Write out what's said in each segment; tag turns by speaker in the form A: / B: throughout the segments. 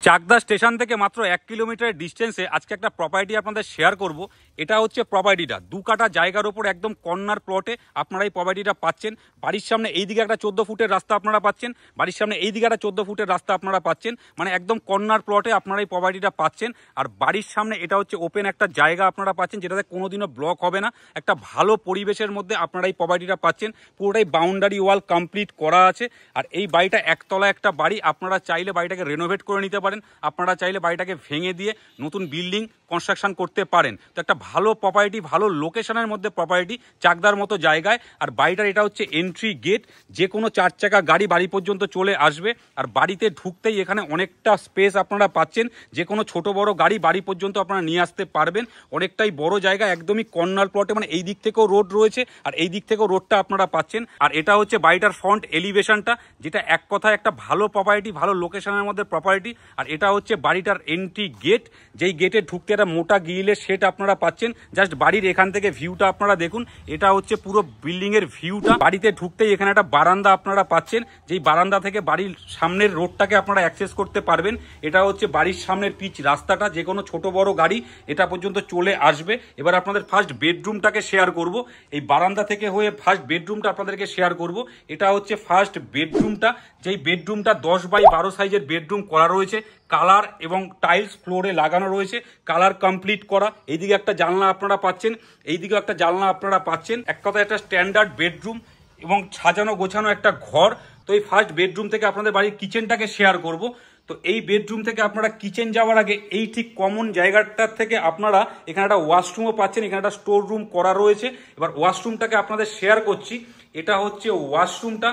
A: Chakdah station থেকে মাত্র 1 কিলোমিটারের ডিস্টেন্সে আজকে একটা প্রপার্টি আপনাদের শেয়ার করব। এটা হচ্ছে প্রপার্টিটা 2 কাঠা জায়গার উপর একদম কর্নার প্লটে আপনারা এই প্রপার্টিটা পাচ্ছেন। বাড়ির সামনে এইদিকে একটা 14 ফুটের রাস্তা আপনারা পাচ্ছেন, বাড়ির সামনে এইদিকে একটা 14 ফুটের রাস্তা আপনারা পাচ্ছেন, মানে একদম কর্নার প্লটে আপনারা এই প্রপার্টিটা পাচ্ছেন। আর বাড়ির সামনে এটা হচ্ছে ওপেন একটা জায়গা আপনারা পাচ্ছেন, যেটাতে কোনোদিনও ব্লক হবে না। একটা ভালো পরিবেশের মধ্যে আপনারা এই প্রপার্টিটা পাচ্ছেন। পুরোটাই বাউন্ডারি ওয়াল কমপ্লিট করা আছে। আর এই বাড়িটা একতলা একটা বাড়ি, আপনারা চাইলে বাড়িটাকে রেনোভেট করে নিতে পারেন, আপনারা চাইলে বাড়িটাকে ভেঙে দিয়ে নতুন বিল্ডিং কনস্ট্রাকশন করতে পারেন। তো একটা ভালো প্রপার্টি, ভালো লোকেশনের মধ্যে প্রপার্টি, চাকদার মতো জায়গায়। আর বাড়িটার এটা হচ্ছে এন্ট্রি গেট, যে কোনো 4 চাকা গাড়ি বাড়ি পর্যন্ত চলে আসবে। আর বাড়িতে ঢুকতেই এখানে অনেকটা স্পেস আপনারা পাচ্ছেন, যে কোনো ছোট বড় গাড়ি বাড়ি পর্যন্ত আপনারা নিয়ে আসতে পারবেন। অনেকটাই বড় জায়গা, একদমই কর্নার প্লটে, মানে এই দিক থেকেও রোড রয়েছে আর এই দিক থেকেও রোডটা আপনারা পাচ্ছেন। আর এটা হচ্ছে বাড়িটার ফ্রন্ট এলিভেশনটা, যেটা এক কথায় একটা ভালো প্রপার্টি, ভালো লোকেশনের মধ্যে প্রপার্টি। আর এটা হচ্ছে বাড়িটার এন্ট্রি গেট, যেই গেটে ঢুকতে একটা মোটা গ্রিলের শেড আপনারা পাচ্ছেন। জাস্ট বাড়ির এখান থেকে ভিউটা আপনারা দেখুন, এটা হচ্ছে পুরো বিল্ডিং এর ভিউটা। বাড়িতে ঢুকতেই এখানে একটা বারান্দা আপনারা পাচ্ছেন, যেই বারান্দা থেকে বাড়ির সামনের রোডটাকে আপনারা অ্যাক্সেস করতে পারবেন। এটা হচ্ছে বাড়ির সামনের পিচ রাস্তাটা, যে কোনো ছোট বড় গাড়ি এটা পর্যন্ত চলে আসবে। এবার আপনাদের ফার্স্ট বেডরুমটাকে শেয়ার করব। এই বারান্দা থেকে হয়ে ফার্স্ট বেডরুমটা আপনাদেরকে শেয়ার করব। এটা হচ্ছে ফার্স্ট বেডরুমটা, যেই বেডরুমটা 10 বাই 12 সাইজের বেডরুম করা রয়েছে। কালার এবং টাইলস ফ্লোরে লাগানো রয়েছে, কালার কমপ্লিট করা। এইদিকে একটা জানলা আপনারা পাচ্ছেন, এইদিকে একটা জানলা আপনারা পাচ্ছেন। এক কথায় একটা স্ট্যান্ডার্ড বেডরুম এবং সাজানো গোছানো একটা ঘর। তো এই ফার্স্ট বেডরুম থেকে আপনাদের বাড়ির কিচেনটাকে শেয়ার করব। তো এই বেডরুম থেকে আপনারা কিচেন যাওয়ার আগে এই ঠিক কমন জায়গাটার থেকে আপনারা এখানে একটা ওয়াশরুমও পাচ্ছেন, এখানে একটা স্টোর রুম করা রয়েছে। এবার ওয়াশরুমটাকে আপনাদের শেয়ার করছি। এটা হচ্ছে ওয়াশরুমটা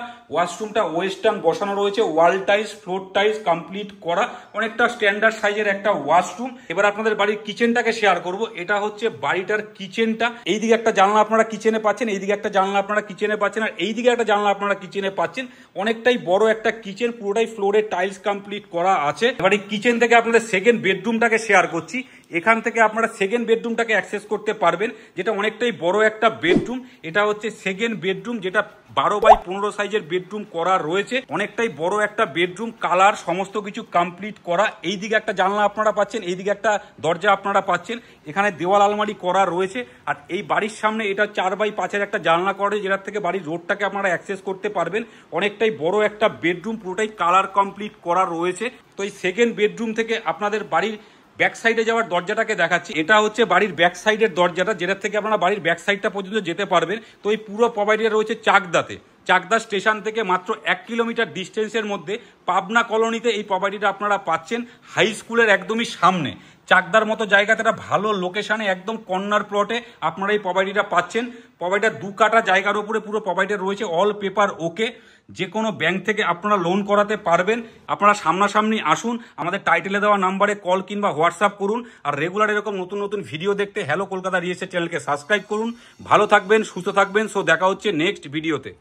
A: ওয়েস্টার্ন বসানো রয়েছে, wall tiles floor tiles complete করা, অনেকটা স্ট্যান্ডার্ড সাইজের একটা ওয়াশরুম। এবার আপনাদের বাড়ির কিচেনটাকে শেয়ার করব। এটা হচ্ছে বাড়িটার কিচেনটা। এইদিকে একটা জানলা আপনারা কিচেনে পাচ্ছেন, এইদিকে একটা জানলা আপনারা কিচেনে পাচ্ছেন, আর এইদিকে একটা জানলা আপনারা কিচেনে পাচ্ছেন। অনেকটাই বড় একটা কিচেন, পুরোটাই ফ্লোরে টাইলস কমপ্লিট করা আছে। এবার এই কিচেন থেকে আপনাদের সেকেন্ড বেডরুমটাকে শেয়ার করছি। এখান থেকে আপনারা সেকেন্ড বেডরুমটাকে অ্যাক্সেস করতে পারবেন, যেটা অনেকটাই বড় একটা বেডরুম। এটা হচ্ছে সেকেন্ড বেডরুম, যেটা 12 বাই 15 সাইজের বেডরুম করা রয়েছে। অনেকটাই বড় একটা বেডরুম, কালার সমস্ত কিছু কমপ্লিট করা। এইদিকে একটা জানলা আপনারা পাচ্ছেন, এইদিকে একটা দরজা আপনারা পাচ্ছেন। এখানে দেওয়াল আলমারি করা রয়েছে। আর এই বাড়ির সামনে এটা 4 বাই 5-এর একটা জানলা করে, যেটার থেকে বাড়ির রোডটাকে আপনারা অ্যাক্সেস করতে পারবেন। অনেকটাই বড় একটা বেডরুম, পুরোটাই কালার কমপ্লিট করা রয়েছে। তো এই সেকেন্ড বেডরুম থেকে আপনাদের বাড়ির ব্যাক সাইডে যাওয়ার দরজাটাকে দেখাচ্ছি। এটা হচ্ছে বাড়ির ব্যাক সাইডের দরজাটা, যেটার থেকে আপনারা বাড়ির ব্যাক সাইডটা পর্যন্ত যেতে পারবেন। তো এই পুরো প্রপার্টিটা রয়েছে চাকদাতে। চাকদা স্টেশন থেকে মাত্র 1 কিলোমিটার ডিস্টেন্সের মধ্যে পাবনা কলোনিতে এই প্রপার্টিটা আপনারা পাচ্ছেন, হাই স্কুলের একদমই সামনে। চাকদার মতো জায়গাতে একটা ভালো লোকেশনে একদম কর্নার প্লটে আপনারা এই প্রপার্টিটা পাচ্ছেন। প্রপার্টিটা 2 কাঠা জায়গার উপরে পুরো প্রপার্টিটা রয়েছে, অল পেপার ওকে। যে কোনো ব্যাংক থেকে আপনারা লোন করাতে পারবেন। আপনারা সামনাসামনি আসুন, আমাদের টাইটেলে দেওয়া নাম্বারে কল কিংবা হোয়াটসঅ্যাপ করুন। আর রেগুলার এরকম নতুন নতুন ভিডিও দেখতে হ্যালো কলকাতা রিয়েল এস্টেট চ্যানেলকে সাবস্ক্রাইব করুন। ভালো থাকবেন, সুস্থ থাকবেন। সো দেখা হচ্ছে নেক্সট ভিডিওতে।